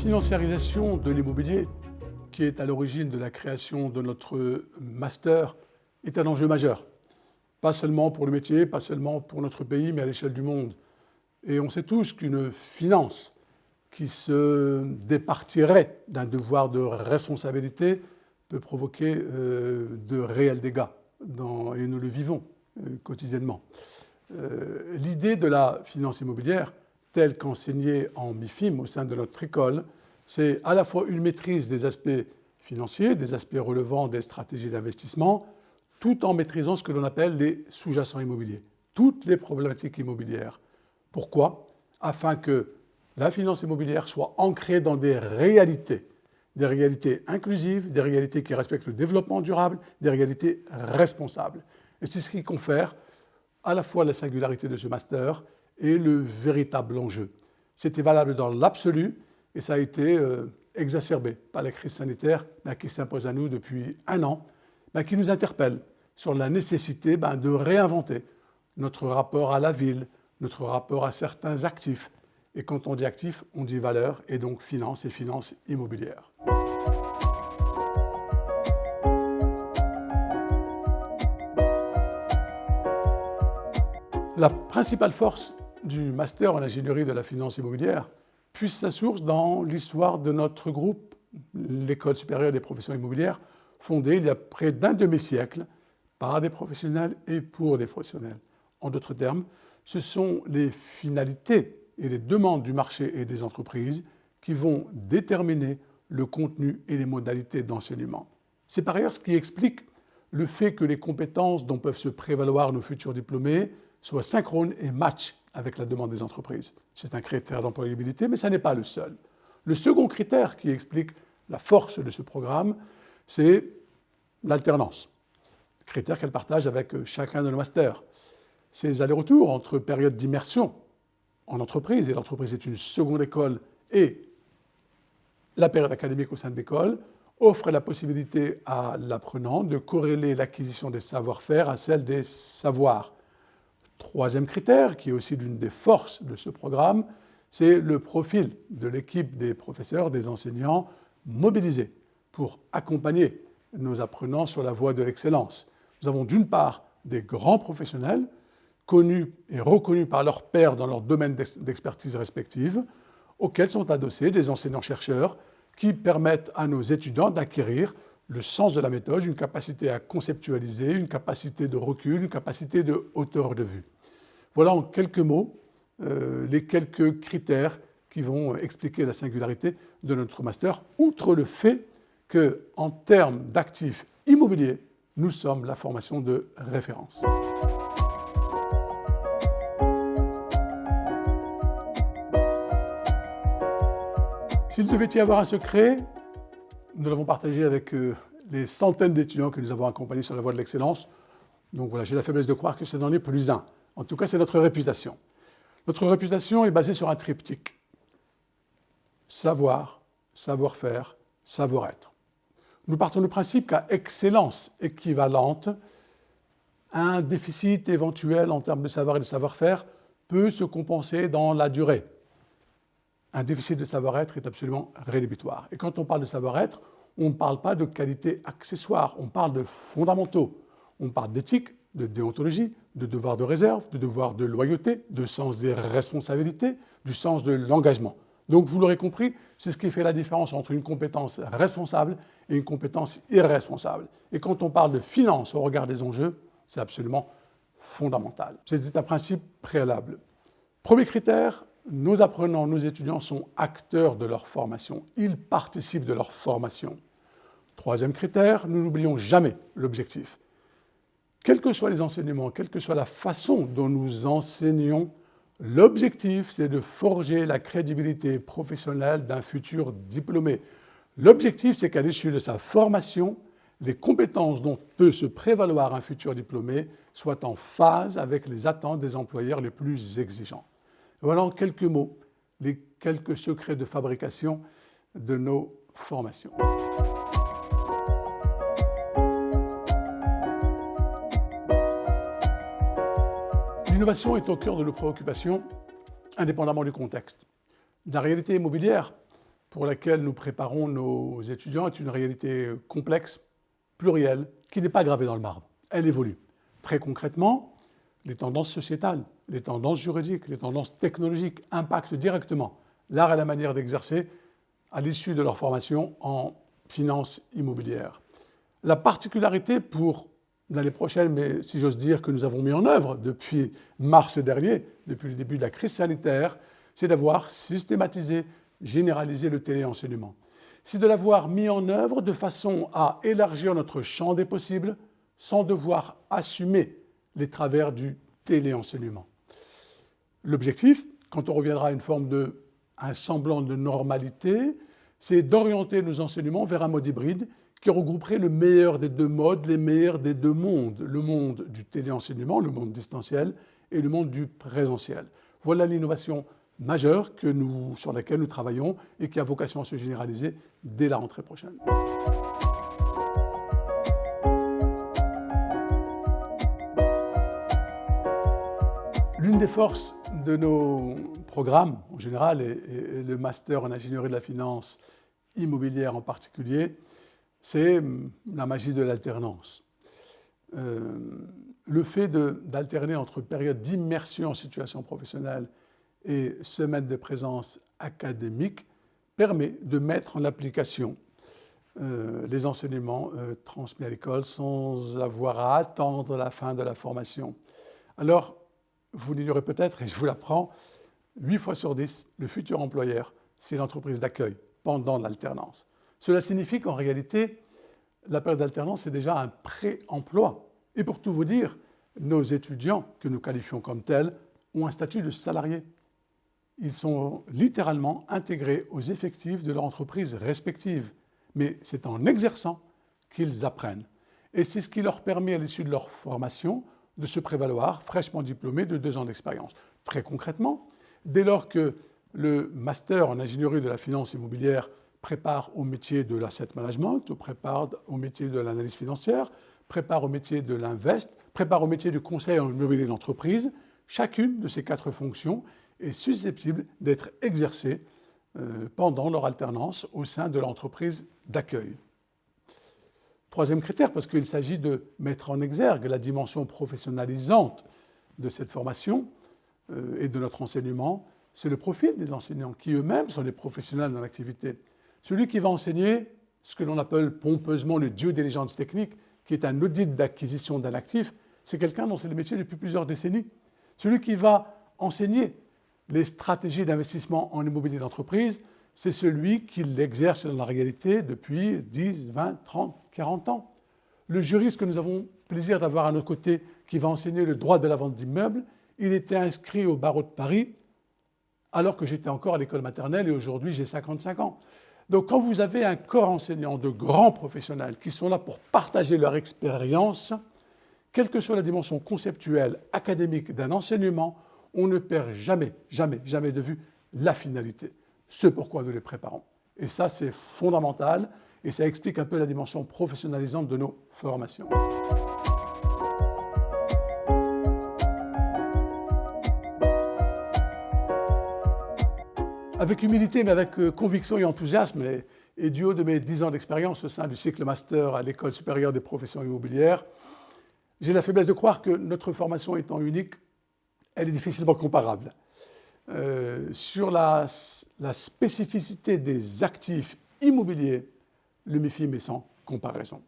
financiarisation de l'immobilier, qui est à l'origine de la création de notre master, est un enjeu majeur. Pas seulement pour le métier, pas seulement pour notre pays, mais à l'échelle du monde. Et on sait tous qu'une finance qui se départirait d'un devoir de responsabilité peut provoquer de réels dégâts, et nous le vivons quotidiennement. L'idée de la finance immobilière, telle qu'enseignée en MIFIM au sein de notre école, c'est à la fois une maîtrise des aspects financiers, des aspects relevant des stratégies d'investissement, tout en maîtrisant ce que l'on appelle les sous-jacents immobiliers, toutes les problématiques immobilières. Pourquoi ? Afin que la finance immobilière soit ancrée dans des réalités inclusives, des réalités qui respectent le développement durable, des réalités responsables. Et c'est ce qui confère à la fois la singularité de ce master et le véritable enjeu. C'était valable dans l'absolu et ça a été exacerbé par la crise sanitaire qui s'impose à nous depuis un an, qui nous interpelle sur la nécessité de réinventer notre rapport à la ville, notre rapport à certains actifs. Et quand on dit actifs, on dit valeur et donc finance et finance immobilière. La principale force du master en ingénierie de la finance immobilière puise sa source dans l'histoire de notre groupe, l'École supérieure des professions immobilières, fondée il y a près d'un demi-siècle par des professionnels et pour des professionnels. En d'autres termes, ce sont les finalités et les demandes du marché et des entreprises qui vont déterminer le contenu et les modalités d'enseignement. C'est par ailleurs ce qui explique le fait que les compétences dont peuvent se prévaloir nos futurs diplômés soient synchrones et matchent avec la demande des entreprises. C'est un critère d'employabilité, mais ce n'est pas le seul. Le second critère qui explique la force de ce programme, c'est l'alternance, critère qu'elle partage avec chacun de nos masters. Ces allers-retours entre périodes d'immersion en entreprise, et l'entreprise est une seconde école, et la période académique au sein de l'école, offrent la possibilité à l'apprenant de corréler l'acquisition des savoir-faire à celle des savoirs. Troisième critère, qui est aussi l'une des forces de ce programme, c'est le profil de l'équipe des professeurs, des enseignants mobilisés pour accompagner nos apprenants sur la voie de l'excellence. Nous avons d'une part des grands professionnels connus et reconnus par leurs pairs dans leur domaine d'expertise respective, auxquels sont adossés des enseignants-chercheurs qui permettent à nos étudiants d'acquérir le sens de la méthode, une capacité à conceptualiser, une capacité de recul, une capacité de hauteur de vue. Voilà en quelques mots les quelques critères qui vont expliquer la singularité de notre master, outre le fait qu'en termes d'actifs immobiliers, nous sommes la formation de référence. S'il devait y avoir un secret, nous l'avons partagé avec les centaines d'étudiants que nous avons accompagnés sur la voie de l'excellence. Donc voilà, j'ai la faiblesse de croire que ce n'en est plus un. En tout cas, c'est notre réputation. Notre réputation est basée sur un triptyque. Savoir, savoir-faire, savoir-être. Nous partons du principe qu'à excellence équivalente, un déficit éventuel en termes de savoir et de savoir-faire peut se compenser dans la durée. Un déficit de savoir-être est absolument rédhibitoire. Et quand on parle de savoir-être, on ne parle pas de qualités accessoires, on parle de fondamentaux. On parle d'éthique, de déontologie, de devoir de réserve, de devoir de loyauté, de sens des responsabilités, du sens de l'engagement. Donc, vous l'aurez compris, c'est ce qui fait la différence entre une compétence responsable et une compétence irresponsable. Et quand on parle de finance au regard des enjeux, c'est absolument fondamental. C'est un principe préalable. Premier critère, nos apprenants, nos étudiants sont acteurs de leur formation. Ils participent de leur formation. Troisième critère, nous n'oublions jamais l'objectif. Quels que soient les enseignements, quelle que soit la façon dont nous enseignons, l'objectif, c'est de forger la crédibilité professionnelle d'un futur diplômé. L'objectif, c'est qu'à l'issue de sa formation, les compétences dont peut se prévaloir un futur diplômé soient en phase avec les attentes des employeurs les plus exigeants. Voilà en quelques mots les quelques secrets de fabrication de nos formations. L'innovation est au cœur de nos préoccupations, indépendamment du contexte. La réalité immobilière pour laquelle nous préparons nos étudiants est une réalité complexe, plurielle, qui n'est pas gravée dans le marbre. Elle évolue. Très concrètement, les tendances sociétales, les tendances juridiques, les tendances technologiques impactent directement l'art et la manière d'exercer à l'issue de leur formation en finance immobilière. La particularité pour l'année prochaine, mais si j'ose dire que nous avons mis en œuvre depuis mars dernier, depuis le début de la crise sanitaire, c'est d'avoir systématisé, généralisé le téléenseignement. C'est de l'avoir mis en œuvre de façon à élargir notre champ des possibles sans devoir assumer les travers du téléenseignement. L'objectif, quand on reviendra à une forme un semblant de normalité, c'est d'orienter nos enseignements vers un mode hybride qui regrouperait le meilleur des deux modes, les meilleurs des deux mondes, le monde du téléenseignement, le monde distanciel, et le monde du présentiel. Voilà l'innovation majeure sur laquelle nous travaillons et qui a vocation à se généraliser dès la rentrée prochaine. L'une des forces de nos programmes en général et le master en ingénierie de la finance immobilière en particulier, c'est la magie de l'alternance. Le fait d'alterner entre périodes d'immersion en situation professionnelle et semaines de présence académique permet de mettre en application les enseignements transmis à l'école sans avoir à attendre la fin de la formation. Alors, vous l'ignorez peut-être, et je vous l'apprends, 8 fois sur 10, le futur employeur, c'est l'entreprise d'accueil pendant l'alternance. Cela signifie qu'en réalité, la période d'alternance est déjà un pré-emploi. Et pour tout vous dire, nos étudiants, que nous qualifions comme tels, ont un statut de salarié. Ils sont littéralement intégrés aux effectifs de leur entreprise respective. Mais c'est en exerçant qu'ils apprennent. Et c'est ce qui leur permet, à l'issue de leur formation, de se prévaloir, fraîchement diplômés, de 2 ans d'expérience. Très concrètement, dès lors que le master en ingénierie de la finance immobilière prépare au métier de l'asset management, prépare au métier de l'analyse financière, prépare au métier de l'invest, prépare au métier du conseil en immobilier d'entreprise, chacune de ces 4 fonctions est susceptible d'être exercée pendant leur alternance au sein de l'entreprise d'accueil. Troisième critère, parce qu'il s'agit de mettre en exergue la dimension professionnalisante de cette formation et de notre enseignement, c'est le profil des enseignants qui eux-mêmes sont des professionnels dans l'activité. Celui qui va enseigner ce que l'on appelle pompeusement le due diligence technique, qui est un audit d'acquisition d'un actif, c'est quelqu'un dont c'est le métier depuis plusieurs décennies. Celui qui va enseigner les stratégies d'investissement en immobilier d'entreprise, c'est celui qui l'exerce dans la réalité depuis 10, 20, 30, 40 ans. Le juriste que nous avons plaisir d'avoir à nos côtés, qui va enseigner le droit de la vente d'immeubles, il était inscrit au barreau de Paris alors que j'étais encore à l'école maternelle et aujourd'hui j'ai 55 ans. Donc quand vous avez un corps enseignant de grands professionnels qui sont là pour partager leur expérience, quelle que soit la dimension conceptuelle, académique d'un enseignement, on ne perd jamais, jamais, jamais de vue la finalité, ce pourquoi nous les préparons. Et ça, c'est fondamental et ça explique un peu la dimension professionnalisante de nos formations. Avec humilité, mais avec conviction et enthousiasme, et du haut de mes 10 ans d'expérience au sein du cycle master à l'École supérieure des professions immobilières, j'ai la faiblesse de croire que notre formation étant unique, elle est difficilement comparable. Sur la spécificité des actifs immobiliers, le MIFIM est sans comparaison.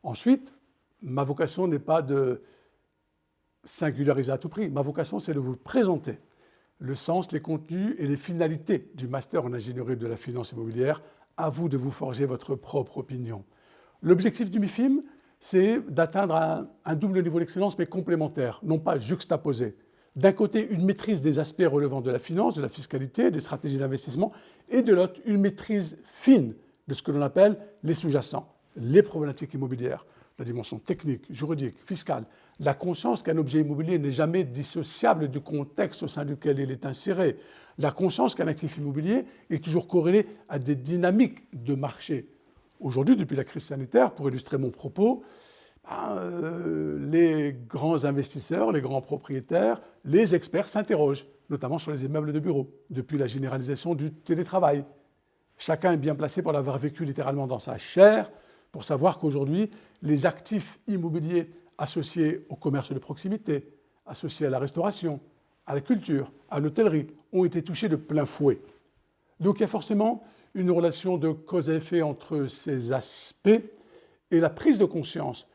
Ensuite, ma vocation n'est pas de singulariser à tout prix. Ma vocation, c'est de vous présenter le sens, les contenus et les finalités du master en ingénierie de la finance immobilière. À vous de vous forger votre propre opinion. L'objectif du MIFIM, c'est d'atteindre un double niveau d'excellence, mais complémentaire, non pas juxtaposé. D'un côté, une maîtrise des aspects relevant de la finance, de la fiscalité, des stratégies d'investissement, et de l'autre, une maîtrise fine de ce que l'on appelle les sous-jacents, les problématiques immobilières, la dimension technique, juridique, fiscale, la conscience qu'un objet immobilier n'est jamais dissociable du contexte au sein duquel il est inséré, la conscience qu'un actif immobilier est toujours corrélé à des dynamiques de marché. Aujourd'hui, depuis la crise sanitaire, pour illustrer mon propos, les grands investisseurs, les grands propriétaires, les experts s'interrogent, notamment sur les immeubles de bureaux, depuis la généralisation du télétravail. Chacun est bien placé pour l'avoir vécu littéralement dans sa chair, pour savoir qu'aujourd'hui, les actifs immobiliers associés au commerce de proximité, associés à la restauration, à la culture, à l'hôtellerie, ont été touchés de plein fouet. Donc il y a forcément une relation de cause à effet entre ces aspects et la prise de conscience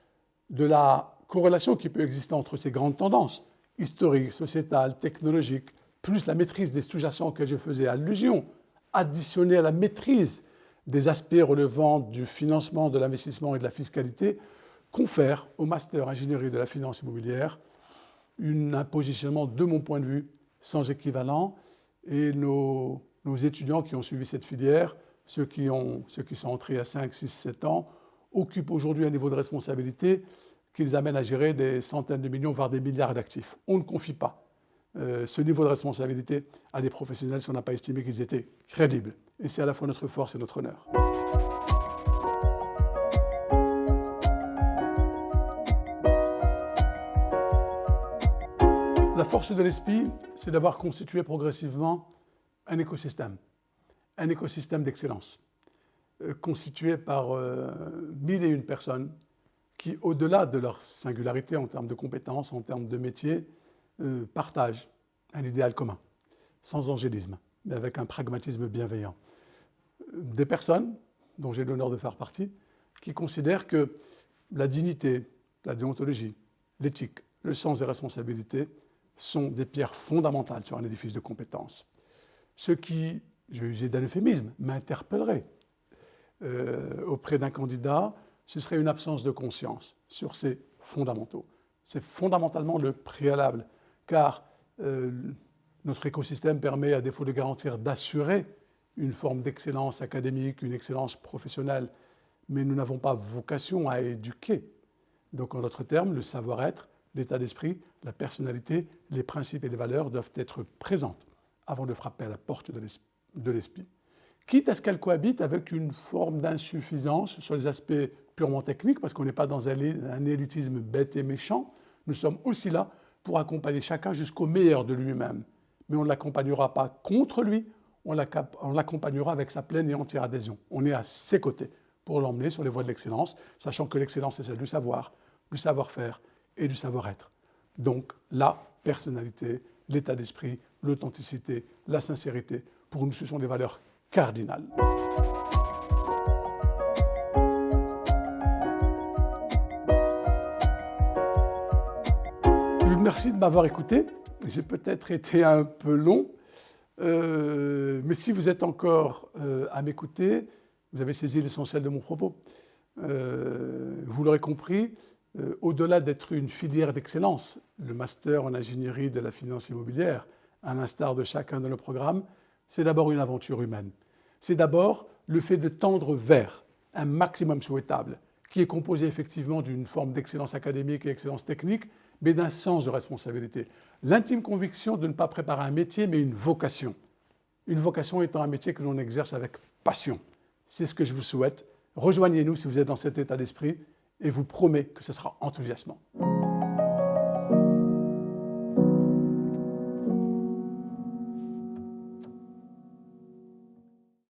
de la corrélation qui peut exister entre ces grandes tendances historiques, sociétales, technologiques, plus la maîtrise des sous-jacents auxquels je faisais allusion, additionnée à la maîtrise des aspects relevant du financement, de l'investissement et de la fiscalité, confère au master ingénierie de la finance immobilière un positionnement, de mon point de vue, sans équivalent. Et nos étudiants qui ont suivi cette filière, ceux qui sont entrés à 5, 6, 7 ans, occupent aujourd'hui un niveau de responsabilité qui les amène à gérer des centaines de millions, voire des milliards d'actifs. On ne confie pas ce niveau de responsabilité à des professionnels si on n'a pas estimé qu'ils étaient crédibles. Et c'est à la fois notre force et notre honneur. La force de l'ESPI, c'est d'avoir constitué progressivement un écosystème d'excellence, constitué par 1001 personnes qui, au-delà de leur singularité en termes de compétences, en termes de métier, partagent un idéal commun, sans angélisme, mais avec un pragmatisme bienveillant. Des personnes, dont j'ai l'honneur de faire partie, qui considèrent que la dignité, la déontologie, l'éthique, le sens des responsabilités sont des pierres fondamentales sur un édifice de compétences. Ce qui, je vais user d'un euphémisme, m'interpellerait auprès d'un candidat, ce serait une absence de conscience sur ces fondamentaux. C'est fondamentalement le préalable, car notre écosystème permet, à défaut de garantir, d'assurer une forme d'excellence académique, une excellence professionnelle, mais nous n'avons pas vocation à éduquer. Donc, en d'autres termes, le savoir-être, l'état d'esprit, la personnalité, les principes et les valeurs doivent être présentes avant de frapper à la porte de l'ESPI. Quitte à ce qu'elle cohabite avec une forme d'insuffisance sur les aspects purement techniques, parce qu'on n'est pas dans un élitisme bête et méchant. Nous sommes aussi là pour accompagner chacun jusqu'au meilleur de lui-même. Mais on ne l'accompagnera pas contre lui, on l'accompagnera avec sa pleine et entière adhésion. On est à ses côtés pour l'emmener sur les voies de l'excellence, sachant que l'excellence est celle du savoir, du savoir-faire et du savoir-être. Donc la personnalité, l'état d'esprit, l'authenticité, la sincérité, pour nous, ce sont des valeurs cardinales. Je vous remercie de m'avoir écouté. J'ai peut-être été un peu long, mais si vous êtes encore à m'écouter, vous avez saisi l'essentiel de mon propos. Vous l'aurez compris, au-delà d'être une filière d'excellence, le master en ingénierie de la finance immobilière, à l'instar de chacun de nos programmes, c'est d'abord une aventure humaine. C'est d'abord le fait de tendre vers un maximum souhaitable, qui est composé effectivement d'une forme d'excellence académique et d'excellence technique, mais d'un sens de responsabilité. L'intime conviction de ne pas préparer un métier, mais une vocation. Une vocation étant un métier que l'on exerce avec passion. C'est ce que je vous souhaite. Rejoignez-nous si vous êtes dans cet état d'esprit et vous promets que ce sera enthousiasmant.